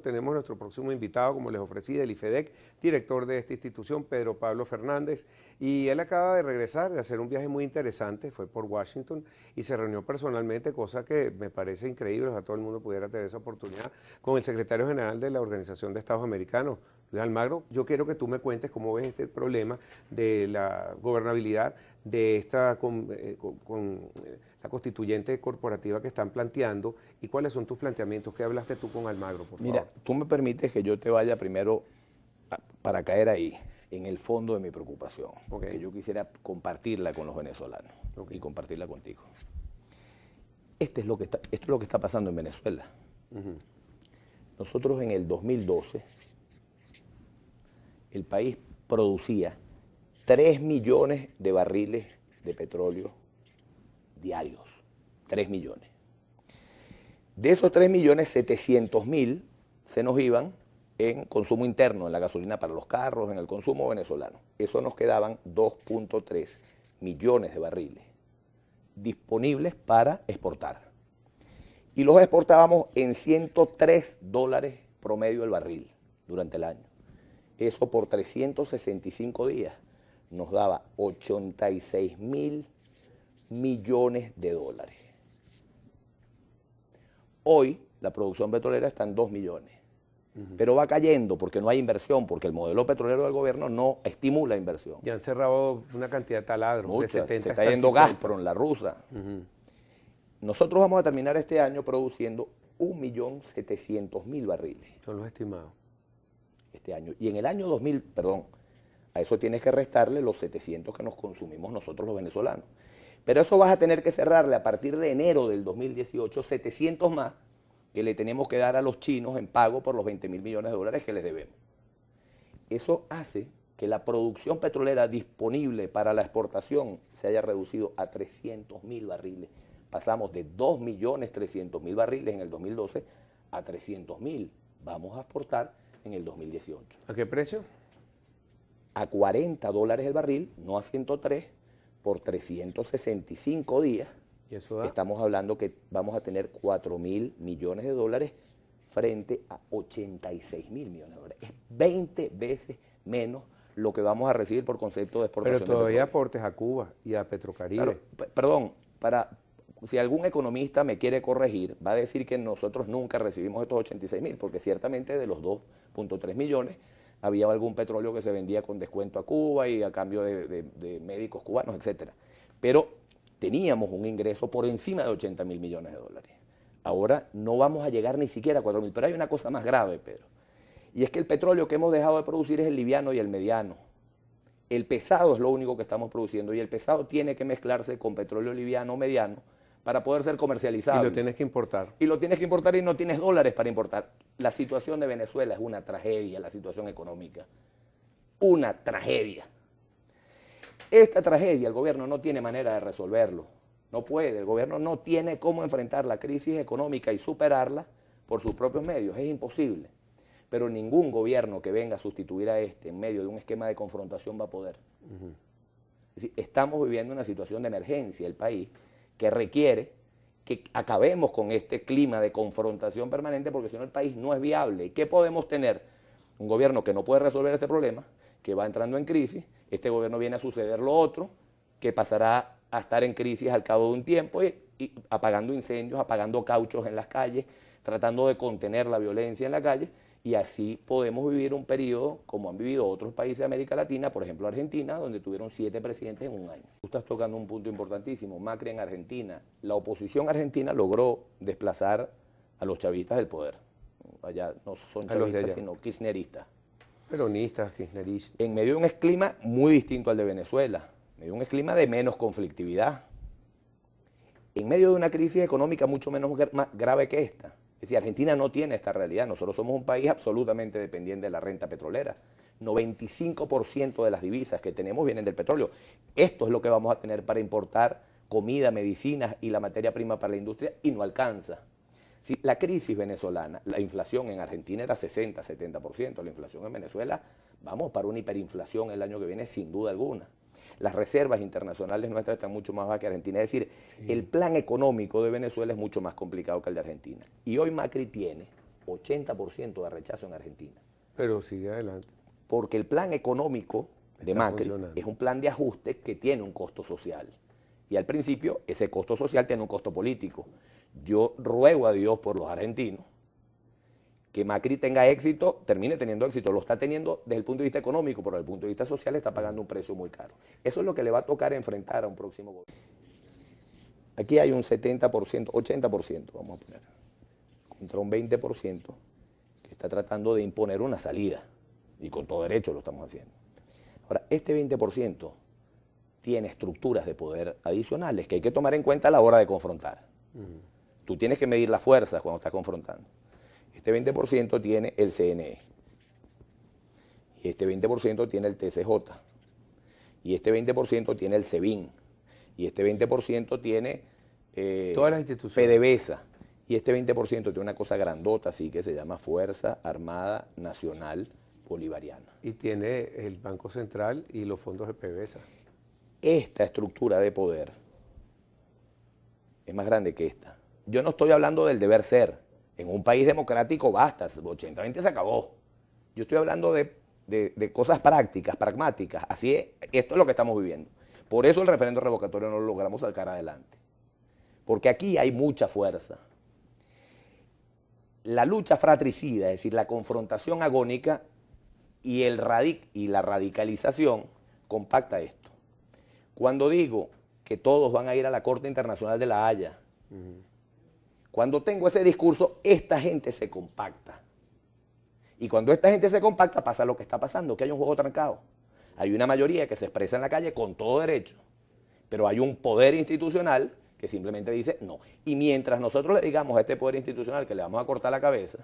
Tenemos nuestro próximo invitado, como les ofrecí, del IFEDEC, director de esta institución, Pedro Pablo Fernández, y él acaba de regresar, de hacer un viaje muy interesante, fue por Washington y se reunió personalmente, cosa que me parece increíble, ojalá todo el mundo pudiera tener esa oportunidad, con el secretario general de la Organización de Estados Americanos, Luis Almagro. Yo quiero que tú me cuentes cómo ves este problema de la gobernabilidad de esta la constituyente corporativa que están planteando y cuáles son tus planteamientos. ¿Qué hablaste tú con Almagro, por Mira, favor? tú me permites que yo te vaya primero para caer ahí, en el fondo de mi preocupación, Ok. que yo quisiera compartirla con los venezolanos y compartirla contigo. Esto es lo que está pasando en Venezuela. Nosotros en el 2012, el país producía 3 millones de barriles de petróleo diarios. 3 millones. De esos 3.700.000 se nos iban en consumo interno, en la gasolina para los carros, en el consumo venezolano. Eso nos quedaban 2.3 millones de barriles disponibles para exportar. Y los exportábamos en $103 promedio el barril durante el año. Eso por 365 días nos daba 86.000 millones de dólares. Hoy la producción petrolera está en 2 millones, pero va cayendo porque no hay inversión, porque el modelo petrolero del gobierno no estimula inversión. Ya han cerrado una cantidad de taladros, de Mucha, 70 se está hasta yendo 50. Gazprom, la rusa. Nosotros vamos a terminar este año produciendo 1.700.000 barriles Son los estimados. este año. Y en el año 2000, perdón, a eso tienes que restarle los 700 que nos consumimos nosotros los venezolanos. Pero eso vas a tener que cerrarle a partir de enero del 2018 700 más que le tenemos que dar a los chinos en pago por los 20.000 millones de dólares que les debemos. Eso hace que la producción petrolera disponible para la exportación se haya reducido a 300.000 barriles. Pasamos de 2.300.000 barriles en el 2012 a 300.000. Vamos a exportar en el 2018. ¿A qué precio? A $40 el barril, no a 103, por 365 días. ¿Y eso da? Estamos hablando que vamos a tener 4.000 millones de dólares frente a 86.000 millones de dólares. Es 20 veces menos lo que vamos a recibir por concepto de exportación. Pero todavía de aportes a Cuba y a Petrocaribe. Claro, perdón, si algún economista me quiere corregir, va a decir que nosotros nunca recibimos estos 86.000, porque ciertamente de los 2.3 millones había algún petróleo que se vendía con descuento a Cuba y a cambio de médicos cubanos, etcétera. Pero teníamos un ingreso por encima de 80.000 millones de dólares. Ahora no vamos a llegar ni siquiera a 4.000, pero hay una cosa más grave, Pedro. Y es que el petróleo que hemos dejado de producir es el liviano y el mediano. El pesado es lo único que estamos produciendo y el pesado tiene que mezclarse con petróleo liviano o mediano para poder ser comercializado. Y lo tienes que importar. Y lo tienes que importar y no tienes dólares para importar. La situación de Venezuela es una tragedia, la situación económica. Una tragedia. Esta tragedia el gobierno no tiene manera de resolverlo. No puede, el gobierno no tiene cómo enfrentar la crisis económica y superarla por sus propios medios, es imposible. Pero ningún gobierno que venga a sustituir a este en medio de un esquema de confrontación va a poder. Es decir, estamos viviendo una situación de emergencia el país que requiere que acabemos con este clima de confrontación permanente porque si no el país no es viable. ¿Y qué podemos tener? Un gobierno que no puede resolver este problema, que va entrando en crisis, este gobierno viene a suceder lo otro, que pasará a estar en crisis al cabo de un tiempo y apagando incendios, apagando cauchos en las calles, tratando de contener la violencia en la calle, y así podemos vivir un periodo como han vivido otros países de América Latina, por ejemplo Argentina, donde tuvieron 7 presidentes en un año. Tú estás tocando un punto importantísimo, Macri en Argentina. La oposición argentina logró desplazar a los chavistas del poder. Allá no son chavistas, sino kirchneristas. Peronistas, kirchneristas. En medio de un clima muy distinto al de Venezuela, en medio de un clima de menos conflictividad, en medio de una crisis económica mucho menos grave que esta. Es decir, Argentina no tiene esta realidad. Nosotros somos un país absolutamente dependiente de la renta petrolera. 95% de las divisas que tenemos vienen del petróleo. Esto es lo que vamos a tener para importar comida, medicinas y la materia prima para la industria y no alcanza. Si la crisis venezolana, la inflación en Argentina era 60, 70%. La inflación en Venezuela, vamos para una hiperinflación el año que viene sin duda alguna. Las reservas internacionales nuestras están mucho más bajas que Argentina. Es decir, el plan económico de Venezuela es mucho más complicado que el de Argentina. Y hoy Macri tiene 80% de rechazo en Argentina. Pero sigue adelante. Porque el plan económico de Macri funcionando. es un plan de ajuste que tiene un costo social. Y al principio ese costo social tiene un costo político. Yo ruego a Dios por los argentinos que Macri tenga éxito, termine teniendo éxito. Lo está teniendo desde el punto de vista económico, pero desde el punto de vista social está pagando un precio muy caro. Eso es lo que le va a tocar enfrentar a un próximo gobierno. Aquí hay un 70%, 80%, vamos a poner, contra un 20% que está tratando de imponer una salida. Y con todo derecho lo estamos haciendo. Ahora, este 20% tiene estructuras de poder adicionales que hay que tomar en cuenta a la hora de confrontar. Tú tienes que medir las fuerzas cuando estás confrontando. Este 20% tiene el CNE. Y este 20% tiene el TCJ. Y este 20% tiene el SEBIN. Y este 20% tiene todas las instituciones. PDVSA. Y este 20% tiene una cosa grandota, así que se llama Fuerza Armada Nacional Bolivariana. Y tiene el Banco Central y los fondos de PDVSA. Esta estructura de poder es más grande que esta. Yo no estoy hablando del deber ser. En un país democrático basta, 80-20 se acabó. Yo estoy hablando de cosas prácticas, pragmáticas. Así es, esto es lo que estamos viviendo. Por eso el referendo revocatorio no lo logramos sacar adelante. Porque aquí hay mucha fuerza. La lucha fratricida, es decir, la confrontación agónica y la radicalización compacta esto. Cuando digo que todos van a ir a la Corte Internacional de La Haya, cuando tengo ese discurso, esta gente se compacta. Y cuando esta gente se compacta, pasa lo que está pasando, que hay un juego trancado. Hay una mayoría que se expresa en la calle con todo derecho, pero hay un poder institucional que simplemente dice no. Y mientras nosotros le digamos a este poder institucional que le vamos a cortar la cabeza,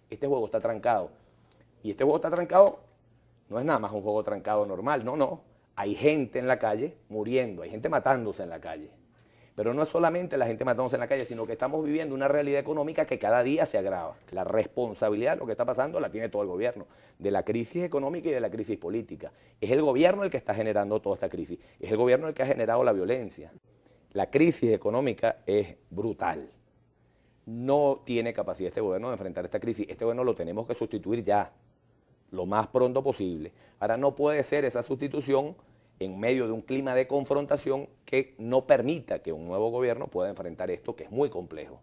este juego está trancado. Y este juego está trancado, no es nada más un juego trancado normal, no. Hay gente en la calle muriendo, hay gente matándose en la calle. Pero no es solamente la gente matándose en la calle, sino que estamos viviendo una realidad económica que cada día se agrava. La responsabilidad de lo que está pasando la tiene todo el gobierno, de la crisis económica y de la crisis política. Es el gobierno el que está generando toda esta crisis, es el gobierno el que ha generado la violencia. La crisis económica es brutal. No tiene capacidad este gobierno de enfrentar esta crisis. Este gobierno lo tenemos que sustituir ya, lo más pronto posible. Ahora no puede ser esa sustitución en medio de un clima de confrontación que no permita que un nuevo gobierno pueda enfrentar esto, que es muy complejo.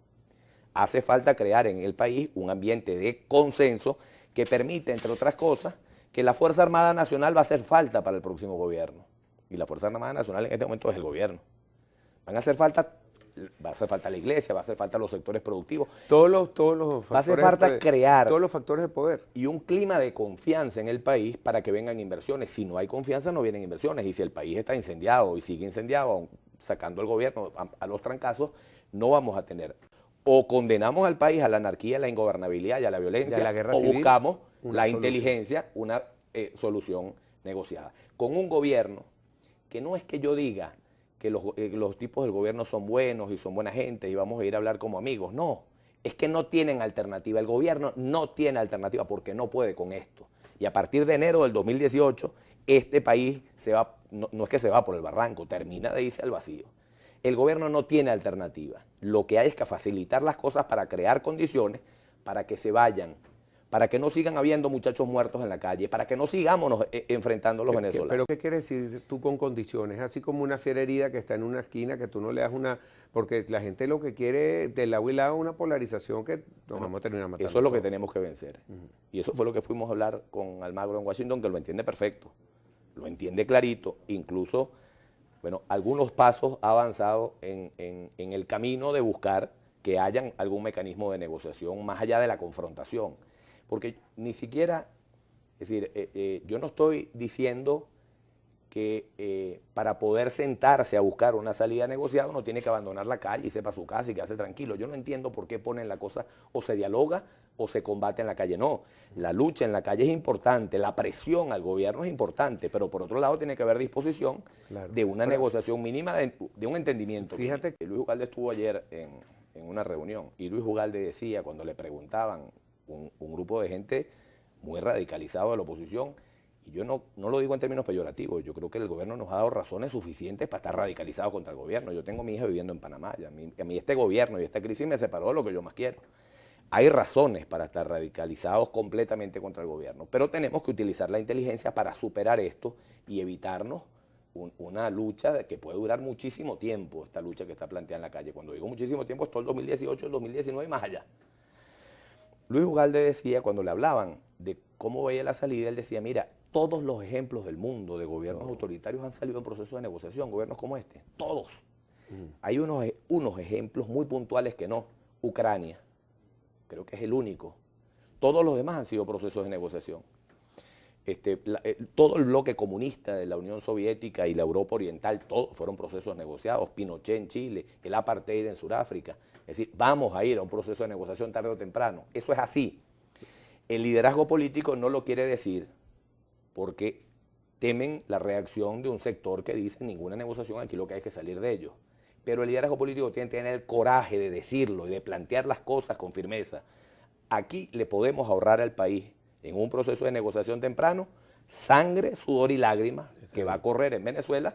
Hace falta crear en el país un ambiente de consenso que permita, entre otras cosas, que la Fuerza Armada Nacional va a hacer falta para el próximo gobierno. Y la Fuerza Armada Nacional en este momento es el gobierno. Va a hacer falta la iglesia, va a hacer falta los sectores productivos. Todos los factores va a hacer falta crear todos los factores de poder. Y un clima de confianza en el país para que vengan inversiones. Si no hay confianza, no vienen inversiones. Y si el país está incendiado y sigue incendiado, sacando el gobierno a los trancazos, no vamos a tener. O condenamos al país a la anarquía, a la ingobernabilidad y a la violencia, y a la guerra o civil, buscamos la solución. inteligencia, una solución negociada. Con un gobierno que no es que yo diga que los tipos del gobierno son buenos y son buena gente y vamos a ir a hablar como amigos. No, es que no tienen alternativa. El gobierno no tiene alternativa porque no puede con esto. Y a partir de enero del 2018, este país se va, no es que se va por el barranco, termina de irse al vacío. El gobierno no tiene alternativa. Lo que hay es que facilitar las cosas para crear condiciones para que se vayan, para que no sigan habiendo muchachos muertos en la calle, para que no sigamos enfrentando a los venezolanos. ¿Pero qué quieres decir tú con condiciones? Así como una fiera herida que está en una esquina, que tú no le das una... Porque la gente lo que quiere de lado y lado una polarización que nos vamos a terminar matando. Eso es lo que tenemos que vencer. Y eso fue lo que fuimos a hablar con Almagro en Washington, que lo entiende perfecto, lo entiende clarito, incluso, bueno, algunos pasos ha avanzado en el camino de buscar que hayan algún mecanismo de negociación más allá de la confrontación. Porque ni siquiera, es decir, yo no estoy diciendo que para poder sentarse a buscar una salida negociada uno tiene que abandonar la calle y sepa su casa y quedarse tranquilo. Yo no entiendo por qué ponen la cosa o se dialoga o se combate en la calle. No, la lucha en la calle es importante, la presión al gobierno es importante, pero por otro lado tiene que haber disposición de una negociación mínima, de un entendimiento. Fíjate que Luis Ugalde estuvo ayer en una reunión y Luis Ugalde decía, cuando le preguntaban, un grupo de gente muy radicalizado de la oposición, y yo no lo digo en términos peyorativos, yo creo que el gobierno nos ha dado razones suficientes para estar radicalizados contra el gobierno. Yo tengo a mi hija viviendo en Panamá, y a mí este gobierno y esta crisis me separó de lo que yo más quiero. hay razones para estar radicalizados completamente contra el gobierno, pero tenemos que utilizar la inteligencia para superar esto y evitarnos una lucha que puede durar muchísimo tiempo, esta lucha que está planteada en la calle. Cuando digo muchísimo tiempo, es todo el 2018, el 2019 y más allá. Luis Ugalde decía, cuando le hablaban de cómo veía la salida, él decía, mira, todos los ejemplos del mundo de gobiernos autoritarios han salido en procesos de negociación, gobiernos como este, todos. Hay unos ejemplos muy puntuales que no. Ucrania, creo que es el único. Todos los demás han sido procesos de negociación. Todo el bloque comunista de la Unión Soviética y la Europa Oriental, todos fueron procesos negociados. Pinochet en Chile, el apartheid en Sudáfrica. Es decir, vamos a ir a un proceso de negociación tarde o temprano. Eso es así. El liderazgo político no lo quiere decir porque temen la reacción de un sector que dice ninguna negociación, aquí lo que hay que salir de ello. Pero el liderazgo político tiene que tener el coraje de decirlo y de plantear las cosas con firmeza. Aquí le podemos ahorrar al país, en un proceso de negociación temprano, sangre, sudor y lágrimas que va a correr en Venezuela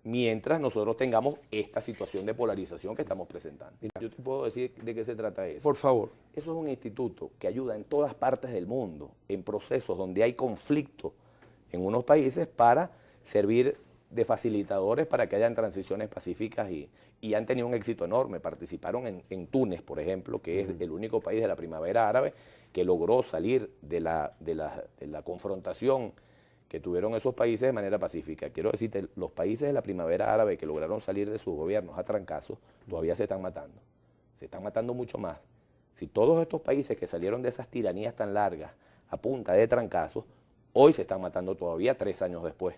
mientras nosotros tengamos esta situación de polarización que estamos presentando. Yo te puedo decir de qué se trata eso. Por favor. Eso es un instituto que ayuda en todas partes del mundo, en procesos donde hay conflicto en unos países, para servir de facilitadores para que hayan transiciones pacíficas y han tenido un éxito enorme. Participaron en Túnez, por ejemplo, que es el único país de la primavera árabe que logró salir de la confrontación que tuvieron esos países de manera pacífica. Quiero decirte, los países de la primavera árabe que lograron salir de sus gobiernos a trancazos, todavía se están matando. Se están matando mucho más. Si todos estos países que salieron de esas tiranías tan largas a punta de trancazos, hoy se están matando todavía 3 años después.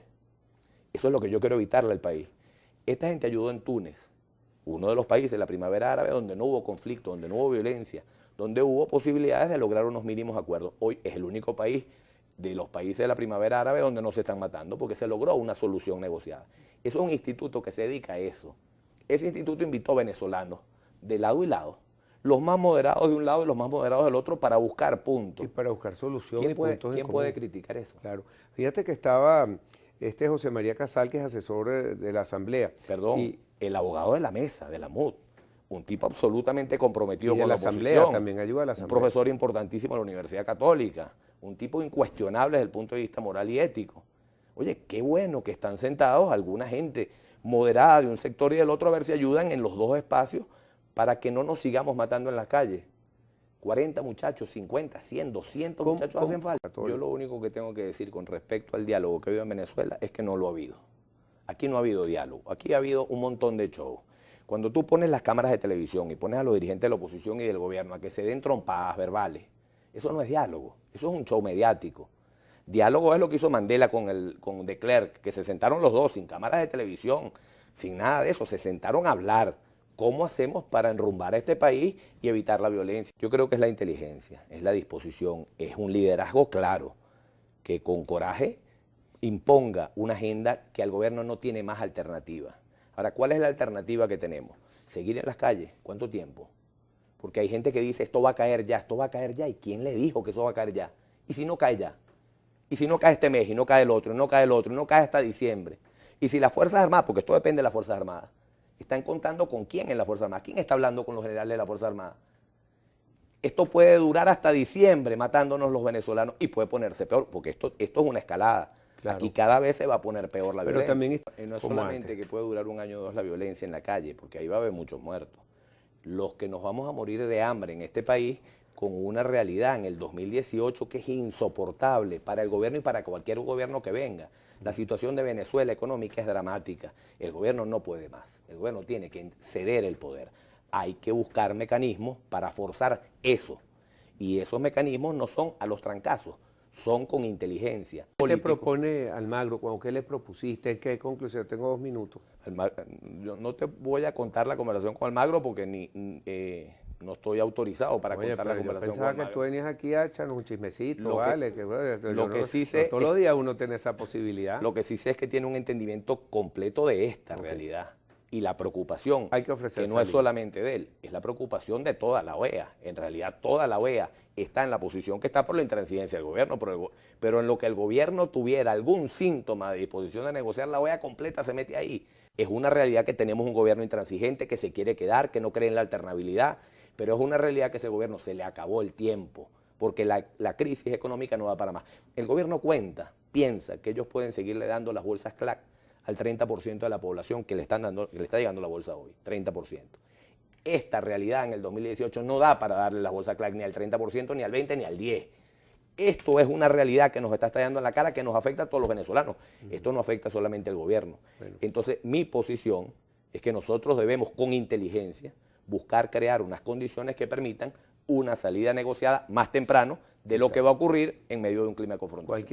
Eso es lo que yo quiero evitarle al país. Esta gente ayudó en Túnez, uno de los países de la primavera árabe donde no hubo conflicto, donde no hubo violencia, donde hubo posibilidades de lograr unos mínimos acuerdos. Hoy es el único país de los países de la primavera árabe donde no se están matando porque se logró una solución negociada. Eso es un instituto que se dedica a eso. Ese instituto invitó venezolanos de lado y lado, los más moderados de un lado y los más moderados del otro, para buscar puntos. Y para buscar soluciones. ¿Quién puede criticar eso? Claro. Fíjate que estaba José María Casal, que es asesor de la Asamblea. Perdón, y el abogado de la mesa, de la MUD, un tipo absolutamente comprometido con la Asamblea, también ayuda a la Asamblea. Un profesor importantísimo de la Universidad Católica, un tipo incuestionable desde el punto de vista moral y ético. Oye, qué bueno que están sentados alguna gente moderada de un sector y del otro, a ver si ayudan en los dos espacios para que no nos sigamos matando en las calles. 40 muchachos, 50, 100, 200 muchachos hacen falta. Yo lo único que tengo que decir con respecto al diálogo que ha habido en Venezuela es que no lo ha habido. Aquí no ha habido diálogo, aquí ha habido un montón de show. Cuando tú pones las cámaras de televisión y pones a los dirigentes de la oposición y del gobierno a que se den trompadas verbales, eso no es diálogo, eso es un show mediático. Diálogo es lo que hizo Mandela con de Klerk, que se sentaron los dos sin cámaras de televisión, sin nada de eso, se sentaron a hablar. ¿Cómo hacemos para enrumbar a este país y evitar la violencia? Yo creo que es la inteligencia, es la disposición, es un liderazgo claro, que con coraje imponga una agenda que al gobierno no tiene más alternativa. Ahora, ¿cuál es la alternativa que tenemos? ¿Seguir en las calles? ¿Cuánto tiempo? Porque hay gente que dice, esto va a caer ya, esto va a caer ya. ¿Y quién le dijo que eso va a caer ya? ¿Y si no cae ya? ¿Y si no cae este mes, y no cae el otro, y no cae el otro, y no cae hasta diciembre? ¿Y si las Fuerzas Armadas, porque esto depende de las Fuerzas Armadas, están contando con quién en la Fuerza Armada? ¿Quién está hablando con los generales de la Fuerza Armada? Esto puede durar hasta diciembre matándonos los venezolanos y puede ponerse peor, porque esto es una escalada. Claro. Aquí cada vez se va a poner peor la violencia. También no es solamente que puede durar 1 año o 2 la violencia en la calle, porque ahí va a haber muchos muertos. Los que nos vamos a morir de hambre en este país, con una realidad en el 2018 que es insoportable para el gobierno y para cualquier gobierno que venga. La situación de Venezuela económica es dramática. El gobierno no puede más. El gobierno tiene que ceder el poder. Hay que buscar mecanismos para forzar eso. Y esos mecanismos no son a los trancazos, son con inteligencia. ¿Qué te propone Almagro? ¿Qué le propusiste? ¿Qué conclusión? Tengo 2 minutos. Yo no te voy a contar la conversación con Almagro porque no estoy autorizado para contar la conversación con Almagro. Yo pensaba que tú venías aquí a echarnos un chismecito, sí sé, todos los días uno tiene esa posibilidad. Lo que sí sé es que tiene un entendimiento completo de esta realidad. Y la preocupación, hay que ofrecer no es solamente de él, es la preocupación de toda la OEA. En realidad toda la OEA está en la posición que está por la intransigencia del gobierno, pero en lo que el gobierno tuviera algún síntoma de disposición de negociar, la OEA completa se mete ahí. Es una realidad que tenemos un gobierno intransigente que se quiere quedar, que no cree en la alternabilidad, Pero es una realidad que ese gobierno se le acabó el tiempo, porque la crisis económica no da para más. El gobierno piensa que ellos pueden seguirle dando las bolsas CLAC al 30% de la población que le está llegando la bolsa hoy, 30%. Esta realidad en el 2018 no da para darle las bolsas CLAC ni al 30%, ni al 20%, ni al 10%. Esto es una realidad que nos está estallando en la cara, que nos afecta a todos los venezolanos. Esto no afecta solamente al gobierno. Entonces, mi posición es que nosotros debemos, con inteligencia, buscar crear unas condiciones que permitan una salida negociada más temprano de lo que va a ocurrir en medio de un clima de confrontación.